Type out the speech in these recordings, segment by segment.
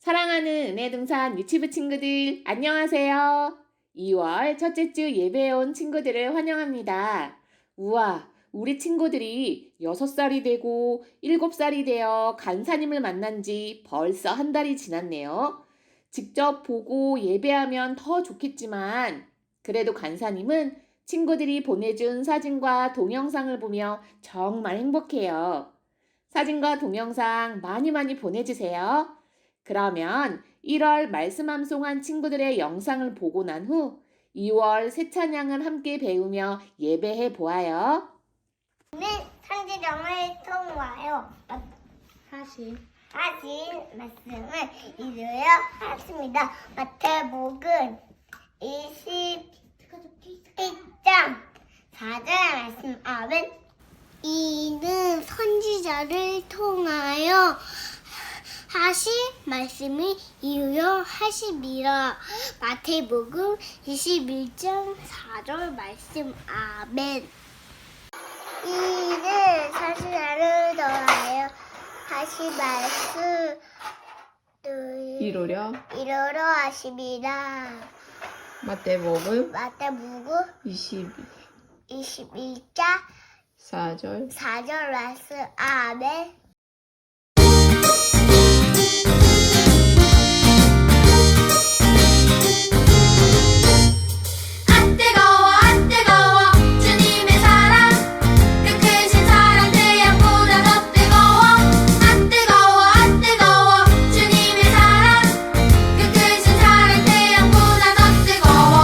사랑하는 은혜등산 유치부 친구들, 안녕하세요. 2월 첫째 주 예배에 온 친구들을 환영합니다. 우와, 우리 친구들이 6살이 되고 7살이 되어 간사님을 만난 지 벌써 한 달이 지났네요. 직접 보고 예배하면 더 좋겠지만, 그래도 간사님은 친구들이 보내준 사진과 동영상을 보며 정말 행복해요. 사진과 동영상 많이 보내주세요. 그러면 1월 말씀 암송한 친구들의 영상을 보고 난 후 2월 새 찬양을 함께 배우며 예배해 보아요. 성지령을 통하여 하신 말씀을 이루려 하였습니다. 마태복음 21장 4절 말씀. 아멘. 이는 선지자를 통하여 하신 말씀을 이루려 하심이라. 마태복음 21장 4절 말씀. 아멘. 이는 선지자를 통하여 하신 말씀을 이루려 이루려 하심이라. 마태복음 마태복음 21장 4절 4절 말씀. 아멘. 안 뜨거워 주님의 사랑 그 크신 사랑 태양보다 더 뜨거워. 안 뜨거워 주님의 사랑 그 크신 사랑 태양보다 더 뜨거워.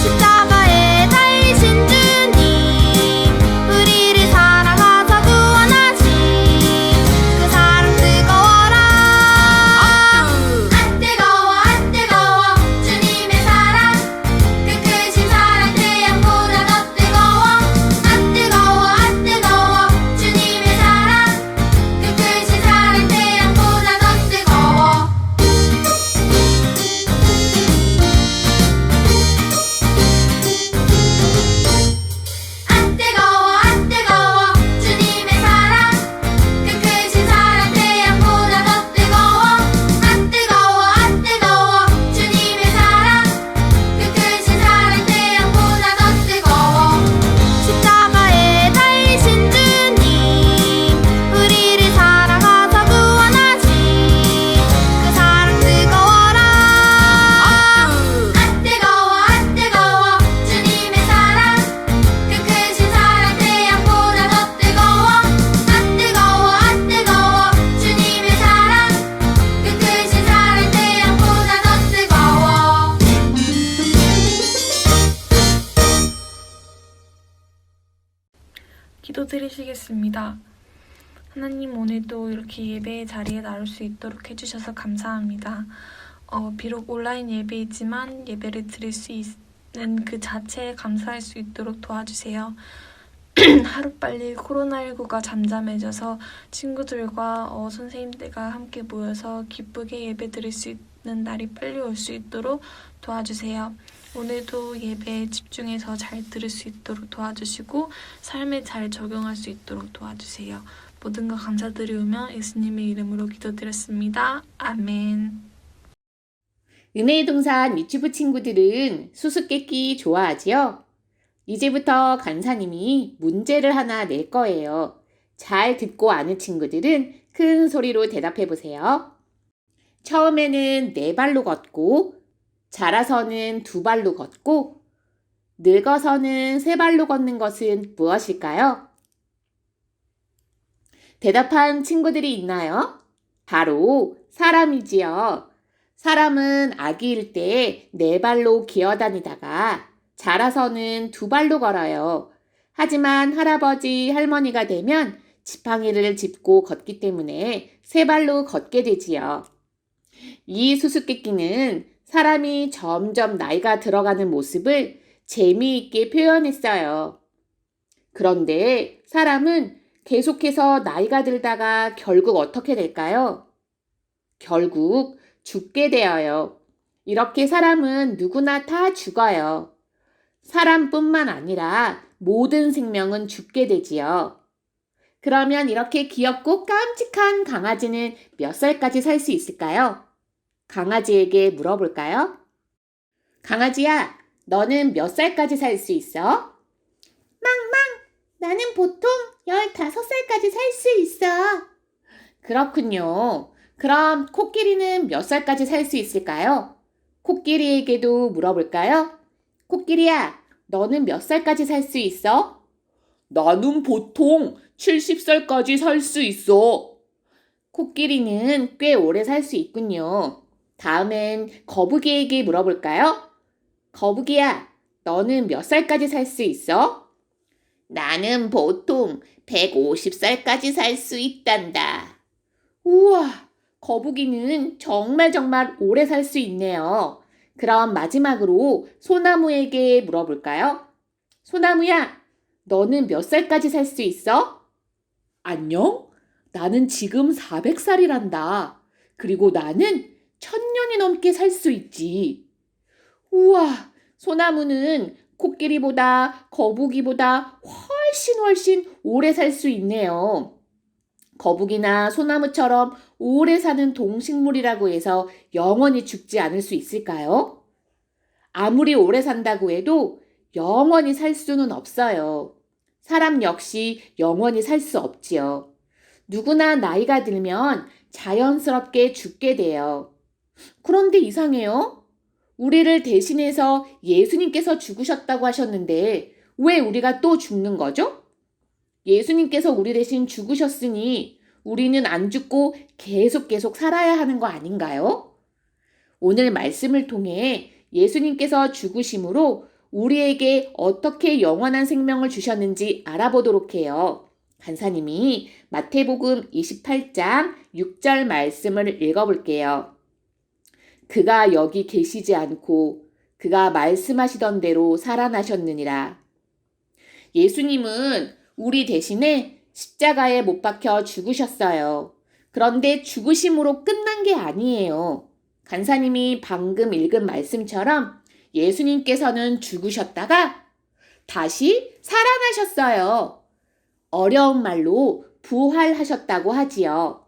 십자가에 달리신 주님 우리를 사랑하사 구원하신 그 사랑 뜨거워라. 안 뜨거워 주님의 사랑 그 크신 사랑 태양보다 더 뜨거워. 안 뜨거워 주님의 사랑 그 크신 사랑 태양보다 더 뜨거워. 안 뜨거워 주님의 사랑 그 크신 사랑 태양보다 더 뜨거워. 안 뜨거워 주님의 사랑 그 크신 사랑 태양보다 더 뜨거워. 십자가에 달리신 주님 우리를 사랑하사 구원하신 그 사랑 뜨거워라. 안 뜨거워 주님의 사랑 그 크신 사랑 태양보다 더 뜨거워. 안 뜨거워 주님의 사랑 그 크신 사랑 태양보다 더 뜨거워. 기도드리시겠습니다. 하나님, 오늘도 이렇게 예배의 자리에 나올 수 있도록 해주셔서 감사합니다. 비록 온라인 예배이지만 예배를 드릴 수 있는 그 자체에 감사할 수 있도록 도와주세요. 하루빨리 코로나19가 잠잠해져서 친구들과 선생님들과 함께 모여서 기쁘게 예배 드릴 수 있는 날이 빨리 올 수 있도록 도와주세요. 오늘도 예배에 집중해서 잘 들을 수 있도록 도와주시고 삶에 잘 적용할 수 있도록 도와주세요. 모든 것 감사드리오며 예수님의 이름으로 기도드렸습니다. 아멘. 은혜의 동산 유치부 친구들은 수수께끼 좋아하지요? 이제부터 간사님이 문제를 하나 낼 거예요. 잘 듣고 아는 친구들은 큰 소리로 대답해 보세요. 처음에는 4발로 걷고, 자라서는 2발로 걷고, 늙어서는 3발로 걷는 것은 무엇일까요? 대답한 친구들이 있나요? 바로 사람이지요. 사람은 아기일 때 4발로 기어다니다가 자라서는 2발로 걸어요. 하지만 할아버지, 할머니가 되면 지팡이를 짚고 걷기 때문에 3발로 걷게 되지요. 이 수수께끼는 사람이 점점 나이가 들어가는 모습을 재미있게 표현했어요. 그런데 사람은 계속해서 나이가 들다가 결국 어떻게 될까요? 결국 죽게 되어요. 이렇게 사람은 누구나 다 죽어요. 사람뿐만 아니라 모든 생명은 죽게 되지요. 그러면 이렇게 귀엽고 깜찍한 강아지는 몇 살까지 살 수 있을까요? 강아지에게 물어볼까요? 강아지야, 너는 몇 살까지 살 수 있어? 나는 보통 15살까지 살 수 있어. 그렇군요. 그럼 코끼리는 몇 살까지 살 수 있을까요? 코끼리에게도 물어볼까요? 코끼리야, 너는 몇 살까지 살 수 있어? 나는 보통 70살까지 살 수 있어. 코끼리는 꽤 오래 살 수 있군요. 다음엔 거북이에게 물어볼까요? 거북이야, 너는 몇 살까지 살 수 있어? 나는 보통 150살까지 살 수 있단다. 우와, 거북이는 정말 오래 살 수 있네요. 그럼 마지막으로 소나무에게 물어볼까요? 소나무야, 너는 몇 살까지 살 수 있어? 안녕? 나는 지금 400살이란다. 그리고 나는 1000년이 넘게 살 수 있지. 우와, 소나무는 코끼리보다 거북이보다 훨씬 오래 살 수 있네요. 거북이나 소나무처럼 오래 사는 동식물이라고 해서 영원히 죽지 않을 수 있을까요? 아무리 오래 산다고 해도 영원히 살 수는 없어요. 사람 역시 영원히 살 수 없지요. 누구나 나이가 들면 자연스럽게 죽게 돼요. 그런데 이상해요. 우리를 대신해서 예수님께서 죽으셨다고 하셨는데 왜 우리가 또 죽는 거죠? 예수님께서 우리 대신 죽으셨으니 우리는 안 죽고 계속 살아야 하는 거 아닌가요? 오늘 말씀을 통해 예수님께서 죽으심으로 우리에게 어떻게 영원한 생명을 주셨는지 알아보도록 해요. 간사님이 마태복음 28장 6절 말씀을 읽어볼게요. 그가 여기 계시지 않고 그가 말씀하시던 대로 살아나셨느니라. 예수님은 우리 대신에 십자가에 못 박혀 죽으셨어요. 그런데 죽으심으로 끝난 게 아니에요. 간사님이 방금 읽은 말씀처럼 예수님께서는 죽으셨다가 다시 살아나셨어요. 어려운 말로 부활하셨다고 하지요.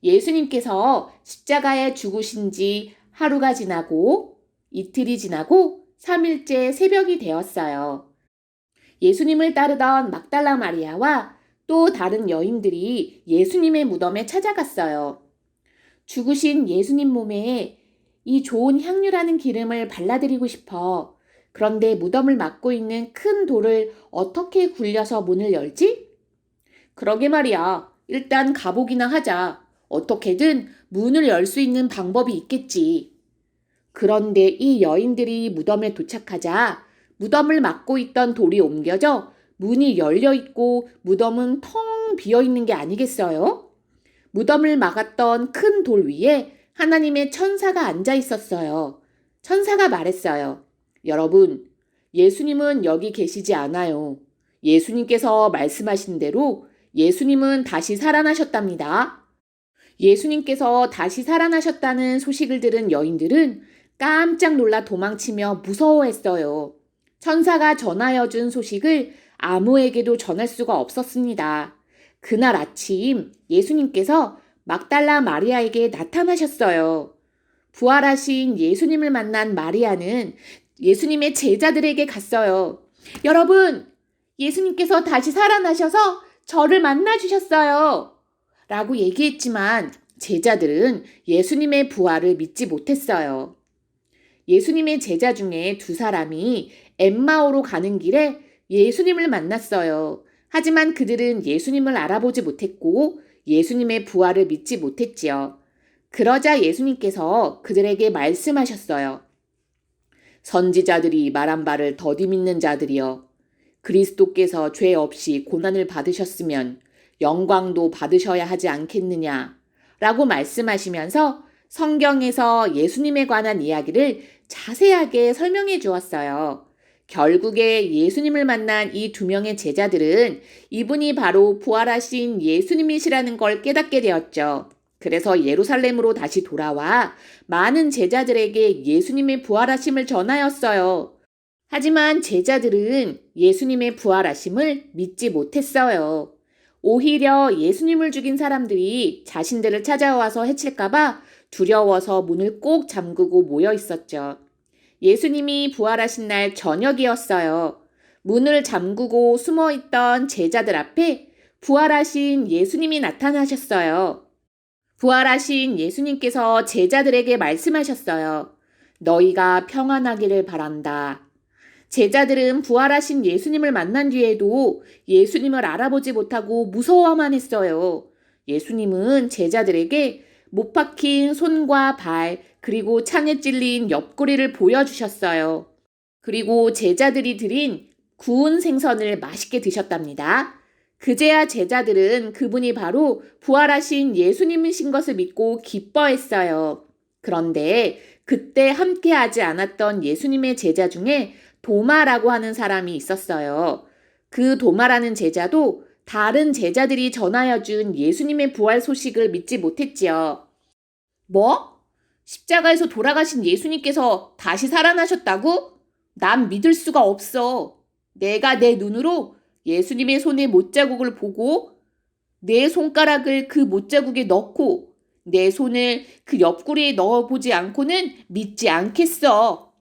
예수님께서 십자가에 죽으신 지 하루가 지나고 이틀이 지나고 3일째 새벽이 되었어요. 예수님을 따르던 막달라 마리아와 또 다른 여인들이 예수님의 무덤에 찾아갔어요. 죽으신 예수님 몸에 이 좋은 향유라는 기름을 발라드리고 싶어. 그런데 무덤을 막고 있는 큰 돌을 어떻게 굴려서 문을 열지? 그러게 말이야. 일단 가보기나 하자. 어떻게든 문을 열 수 있는 방법이 있겠지. 그런데 이 여인들이 무덤에 도착하자 무덤을 막고 있던 돌이 옮겨져 문이 열려 있고 무덤은 텅 비어 있는 게 아니겠어요? 무덤을 막았던 큰 돌 위에 하나님의 천사가 앉아 있었어요. 천사가 말했어요. 여러분, 예수님은 여기 계시지 않아요. 예수님께서 말씀하신 대로 예수님은 다시 살아나셨답니다. 예수님께서 다시 살아나셨다는 소식을 들은 여인들은 깜짝 놀라 도망치며 무서워했어요. 천사가 전하여 준 소식을 아무에게도 전할 수가 없었습니다. 그날 아침 예수님께서 막달라 마리아에게 나타나셨어요. 부활하신 예수님을 만난 마리아는 예수님의 제자들에게 갔어요. 여러분, 예수님께서 다시 살아나셔서 저를 만나주셨어요. 라고 얘기했지만 제자들은 예수님의 부활을 믿지 못했어요. 예수님의 제자 중에 2사람이 엠마오로 가는 길에 예수님을 만났어요. 하지만 그들은 예수님을 알아보지 못했고 예수님의 부활을 믿지 못했지요. 그러자 예수님께서 그들에게 말씀하셨어요. 선지자들이 말한 바를 더디 믿는 자들이여. 그리스도께서 죄 없이 고난을 받으셨으면 영광도 받으셔야 하지 않겠느냐 라고 말씀하시면서 성경에서 예수님에 관한 이야기를 자세하게 설명해 주었어요. 결국에 예수님을 만난 이 2명의 제자들은 이분이 바로 부활하신 예수님이시라는 걸 깨닫게 되었죠. 그래서 예루살렘으로 다시 돌아와 많은 제자들에게 예수님의 부활하심을 전하였어요. 하지만 제자들은 예수님의 부활하심을 믿지 못했어요. 오히려 예수님을 죽인 사람들이 자신들을 찾아와서 해칠까봐 두려워서 문을 꼭 잠그고 모여 있었죠. 예수님이 부활하신 날 저녁이었어요. 문을 잠그고 숨어 있던 제자들 앞에 부활하신 예수님이 나타나셨어요. 부활하신 예수님께서 제자들에게 말씀하셨어요. 너희가 평안하기를 바란다. 제자들은 부활하신 예수님을 만난 뒤에도 예수님을 알아보지 못하고 무서워만 했어요. 예수님은 제자들에게 못 박힌 손과 발, 그리고 창에 찔린 옆구리를 보여주셨어요. 그리고 제자들이 드린 구운 생선을 맛있게 드셨답니다. 그제야 제자들은 그분이 바로 부활하신 예수님이신 것을 믿고 기뻐했어요. 그런데 그때 함께하지 않았던 예수님의 제자 중에 도마라고 하는 사람이 있었어요. 그 도마라는 제자도 다른 제자들이 전하여 준 예수님의 부활 소식을 믿지 못했지요. 뭐? 십자가에서 돌아가신 예수님께서 다시 살아나셨다고? 난 믿을 수가 없어. 내가 내 눈으로 예수님의 손의 못자국을 보고 내 손가락을 그 못자국에 넣고 내 손을 그 옆구리에 넣어보지 않고는 믿지 않겠어.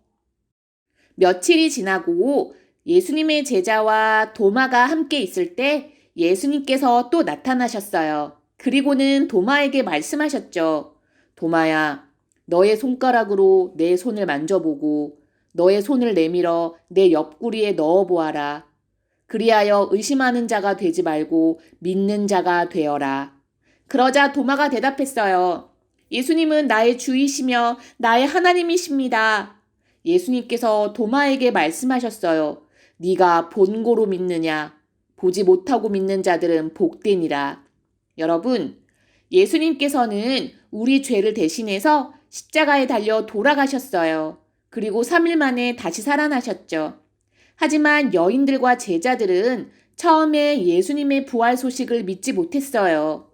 며칠이 지나고 예수님의 제자와 도마가 함께 있을 때 예수님께서 또 나타나셨어요. 그리고는 도마에게 말씀하셨죠. 도마야, 너의 손가락으로 내 손을 만져보고 너의 손을 내밀어 내 옆구리에 넣어보아라. 그리하여 의심하는 자가 되지 말고 믿는 자가 되어라. 그러자 도마가 대답했어요. 예수님은 나의 주이시며 나의 하나님이십니다. 예수님께서 도마에게 말씀하셨어요. 네가 본고로 믿느냐? 보지 못하고 믿는 자들은 복되니라. 여러분, 예수님께서는 우리 죄를 대신해서 십자가에 달려 돌아가셨어요. 그리고 3일 만에 다시 살아나셨죠. 하지만 여인들과 제자들은 처음에 예수님의 부활 소식을 믿지 못했어요.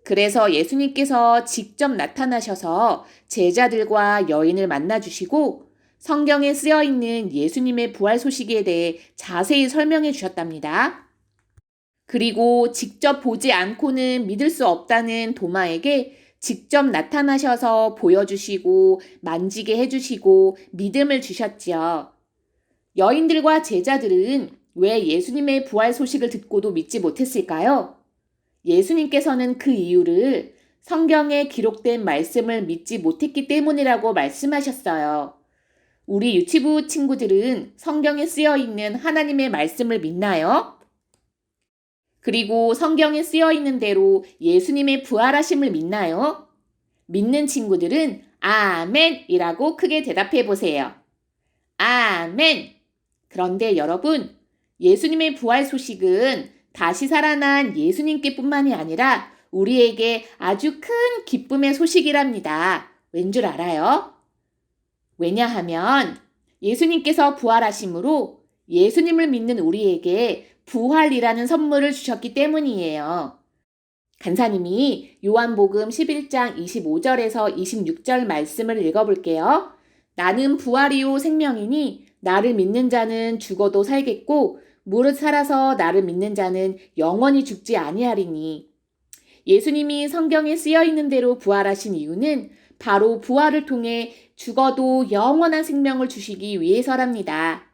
그래서 예수님께서 직접 나타나셔서 제자들과 여인을 만나주시고 성경에 쓰여 있는 예수님의 부활 소식에 대해 자세히 설명해 주셨답니다. 그리고 직접 보지 않고는 믿을 수 없다는 도마에게 직접 나타나셔서 보여주시고 만지게 해주시고 믿음을 주셨지요. 여인들과 제자들은 왜 예수님의 부활 소식을 듣고도 믿지 못했을까요? 예수님께서는 그 이유를 성경에 기록된 말씀을 믿지 못했기 때문이라고 말씀하셨어요. 우리 유치부 친구들은 성경에 쓰여 있는 하나님의 말씀을 믿나요? 그리고 성경에 쓰여 있는 대로 예수님의 부활하심을 믿나요? 믿는 친구들은 아멘이라고 크게 대답해 보세요. 아멘! 그런데 여러분, 예수님의 부활 소식은 다시 살아난 예수님께 뿐만이 아니라 우리에게 아주 큰 기쁨의 소식이랍니다. 왠 줄 알아요? 왜냐하면 예수님께서 부활하심으로 예수님을 믿는 우리에게 부활이라는 선물을 주셨기 때문이에요. 간사님이 요한복음 11장 25절에서 26절 말씀을 읽어볼게요. 나는 부활이요 생명이니 나를 믿는 자는 죽어도 살겠고 무릇 살아서 나를 믿는 자는 영원히 죽지 아니하리니. 예수님이 성경에 쓰여 있는 대로 부활하신 이유는 바로 부활을 통해 죽어도 영원한 생명을 주시기 위해서랍니다.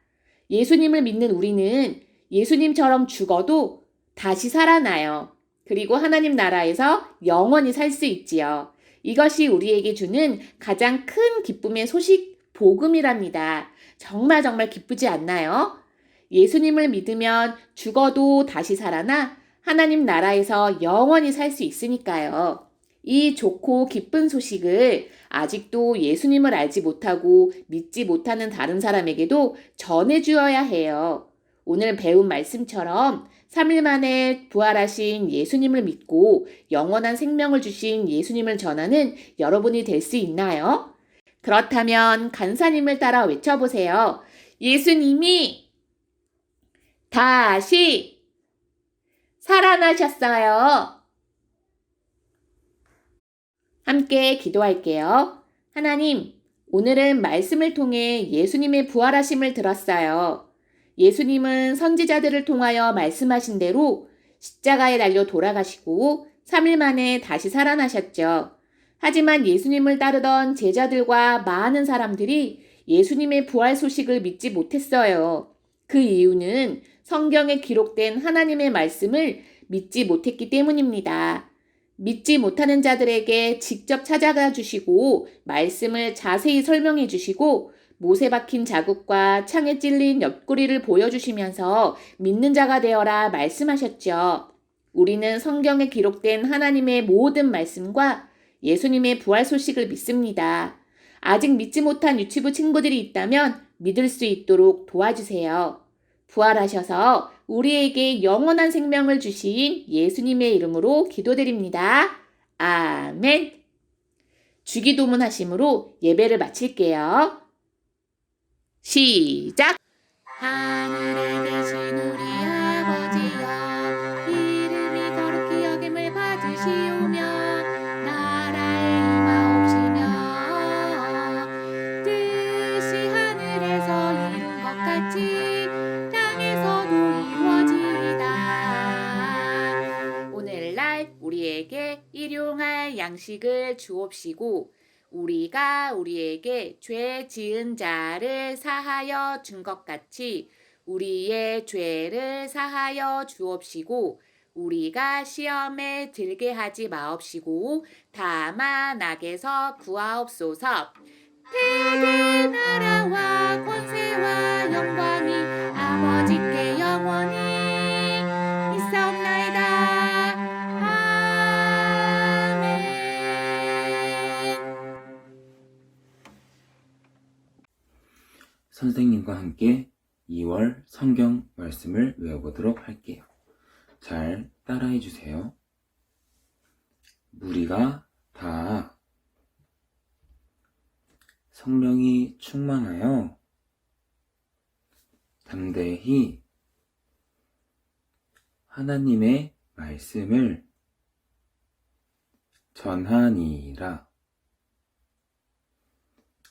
예수님을 믿는 우리는 예수님처럼 죽어도 다시 살아나요. 그리고 하나님 나라에서 영원히 살 수 있지요. 이것이 우리에게 주는 가장 큰 기쁨의 소식, 복음이랍니다. 정말 기쁘지 않나요? 예수님을 믿으면 죽어도 다시 살아나 하나님 나라에서 영원히 살 수 있으니까요. 이 좋고 기쁜 소식을 아직도 예수님을 알지 못하고 믿지 못하는 다른 사람에게도 전해주어야 해요. 오늘 배운 말씀처럼 3일 만에 부활하신 예수님을 믿고 영원한 생명을 주신 예수님을 전하는 여러분이 될 수 있나요? 그렇다면 간사님을 따라 외쳐보세요. 예수님이 다시 살아나셨어요. 함께 기도할게요. 하나님, 오늘은 말씀을 통해 예수님의 부활하심을 들었어요. 예수님은 선지자들을 통하여 말씀하신 대로 십자가에 달려 돌아가시고 3일 만에 다시 살아나셨죠. 하지만 예수님을 따르던 제자들과 많은 사람들이 예수님의 부활 소식을 믿지 못했어요. 그 이유는 성경에 기록된 하나님의 말씀을 믿지 못했기 때문입니다. 믿지 못하는 자들에게 직접 찾아가 주시고 말씀을 자세히 설명해 주시고 못에 박힌 자국과 창에 찔린 옆구리를 보여주시면서 믿는 자가 되어라 말씀하셨죠. 우리는 성경에 기록된 하나님의 모든 말씀과 예수님의 부활 소식을 믿습니다. 아직 믿지 못한 유치부 친구들이 있다면 믿을 수 있도록 도와주세요. 부활하셔서 우리에게 영원한 생명을 주신 예수님의 이름으로 기도드립니다. 아멘. 주기도문 하심으로 예배를 마칠게요. 시작! 하늘에 계신 우리 아버지여, 이름이 거룩히 여김을 받으시오며 나라의 임하옵시며 뜻이 하늘에서 이룬 것 같이 땅에서도 이루어지이다. 오늘날 우리에게 일용할 양식을 주옵시고 우리가 우리에게 죄 지은 자를 사하여 준 것 같이 우리의 죄를 사하여 주옵시고 우리가 시험에 들게 하지 마옵시고 다만 악에서 구하옵소서. 대개 나라와 권세와 영광이 아버지께 영원히 있사옵나이다. 선생님과 함께 2월 성경 말씀을 외워보도록 할게요. 잘 따라해 주세요. 우리가 다 성령이 충만하여 담대히 하나님의 말씀을 전하니라.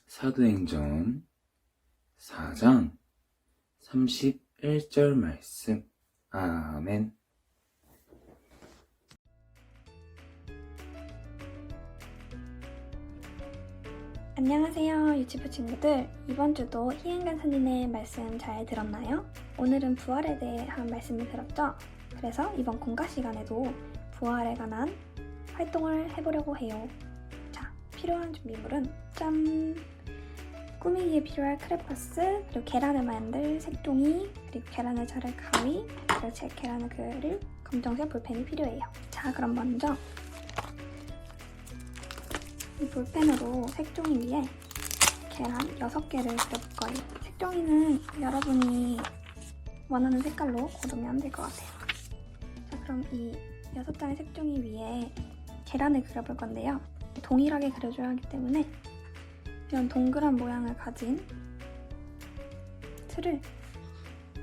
사도행전 4장 31절 말씀. 아멘. 안녕하세요, 유치부 친구들. 이번 주도 희은간사님의 말씀 잘 들었나요? 오늘은 부활에 대한 말씀을 들었죠? 그래서 이번 공과 시간에도 부활에 관한 활동을 해보려고 해요. 자, 필요한 준비물은 짠! 꾸미기에 필요할 크레파스, 그리고 계란을 만들 색종이, 그리고 계란을 자를 가위, 그리고 제 계란을 그릴 검정색 볼펜이 필요해요. 자, 그럼 먼저 이 볼펜으로 색종이 위에 계란 6개를 그려볼 거예요. 색종이는 여러분이 원하는 색깔로 고르면 될 것 같아요. 자, 그럼 이 6장의 색종이 위에 계란을 그려볼 건데요. 동일하게 그려줘야 하기 때문에 이런 동그란 모양을 가진 틀을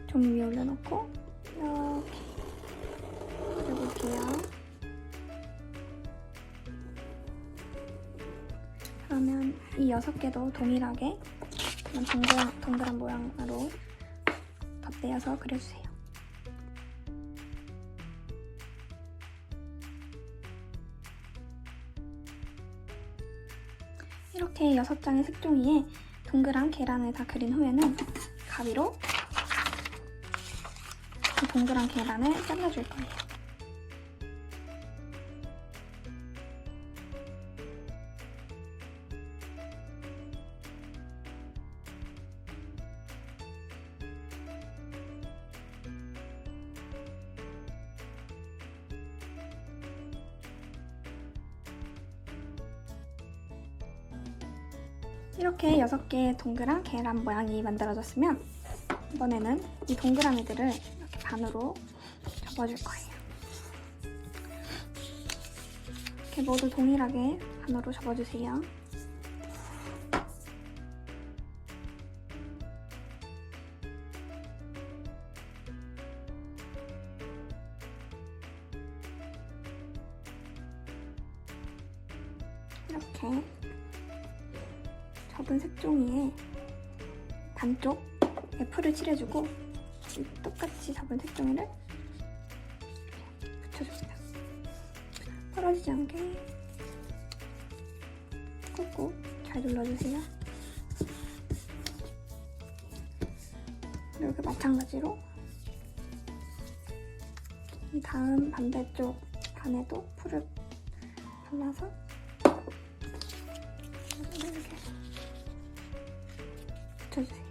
종이 위에 올려놓고 이렇게 그려볼게요. 그러면 이 6개도 동일하게 이런 동그란 모양으로 덧대어서 그려주세요. 이렇게 6장의 색종이에 동그란 계란을 다 그린 후에는 가위로 이 동그란 계란을 잘라줄 거예요. 이렇게 6개의 동그란 계란 모양이 만들어졌으면 이번에는 이 동그라미들을 이렇게 반으로 접어줄 거예요. 이렇게 모두 동일하게 반으로 접어주세요. 이렇게 접은 색종이에 반쪽에 풀을 칠해주고 똑같이 접은 색종이를 붙여줍니다. 떨어지지 않게 꾹꾹 잘 눌러주세요. 이렇게 마찬가지로 이 다음 반대쪽 안에도 풀을 발라서 이렇게 붙여주세요.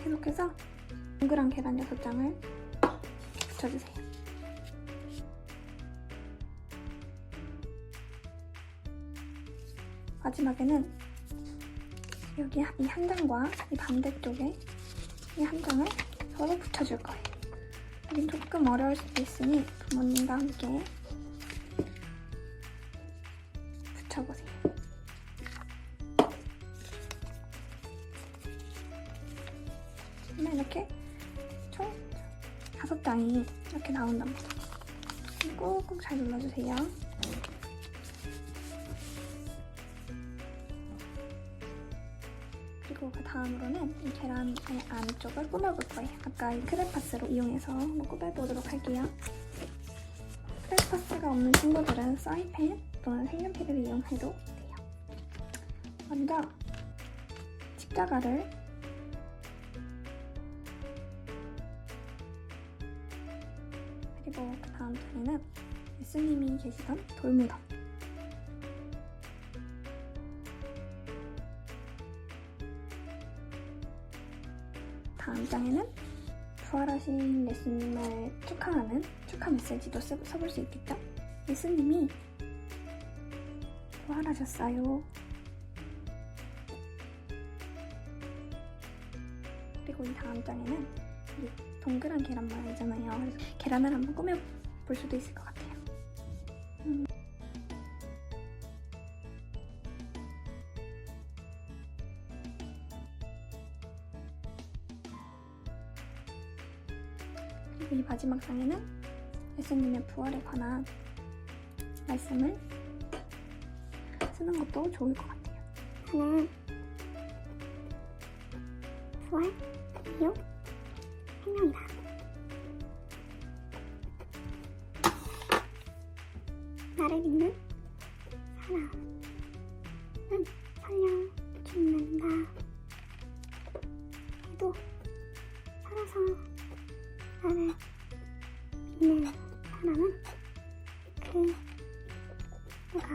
계속해서 동그란 계란 6장을 붙여주세요. 마지막에는 여기 이 한 장과 이 반대쪽에 이 한 장을 서로 붙여줄 거예요. 여긴 조금 어려울 수도 있으니 부모님과 함께 붙여보세요. 그러면 이렇게 총 5장이 이렇게 나온답니다. 꾹꾹 잘 눌러주세요. 그리고 그 다음으로는 이 계란 안쪽을 꾸며볼 거예요. 아까 이 크레파스로 이용해서 한번 꾸며보도록 할게요. 크레파스가 없는 친구들은 사이펜 또는 색연필을 이용해도 돼요. 먼저 십자가를 그리고 그 다음 장에는 예수님이 계시던 돌무덤, 다음 장에는 부활하신 예수님을 축하하는 축하 메시지도 써볼 수 있겠죠? 예수님이 부활하셨어요. 그리고 이 다음 장에는 이 동그란 계란 모양이잖아요. 그래서 계란을 한번 꾸며볼 수도 있을 것 같아요. 그리고 이 마지막 장에는 예수님의 부활에 관한 말씀을 쓰는 것도 좋을 것 같아요. 저는 부활, 이요, 생명이다. 나를 믿는 사람은 살려 죽는다. 그래도 살아서 나를 믿는 사람은 그 누가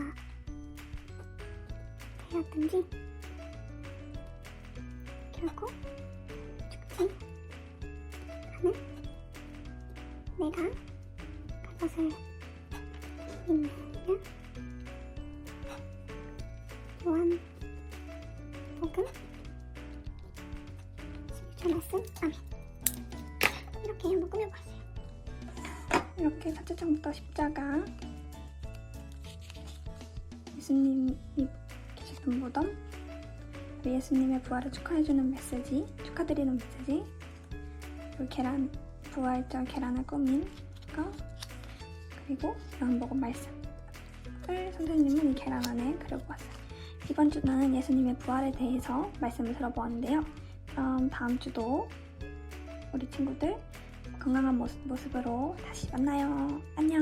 되었든지 결코 죽지 않은 내가 그것을 믿는 요한 복음 11절 말씀 아멘. 이렇게 한번 꾸며봤어요. 이렇게 첫째 장부터 십자가, 예수님이 계셨던 무덤, 예수님의 부활을 축하해주는 메시지, 축하드리는 메시지, 그리고 계란, 부활절 계란을 꾸민 거, 그리고 요한복음 말씀을 선생님은 이 계란 안에 그려보았어요. 이번 주는 예수님의 부활에 대해서 말씀을 들어보았는데요. 그럼 다음 주도 우리 친구들 건강한 모습으로 다시 만나요. 안녕!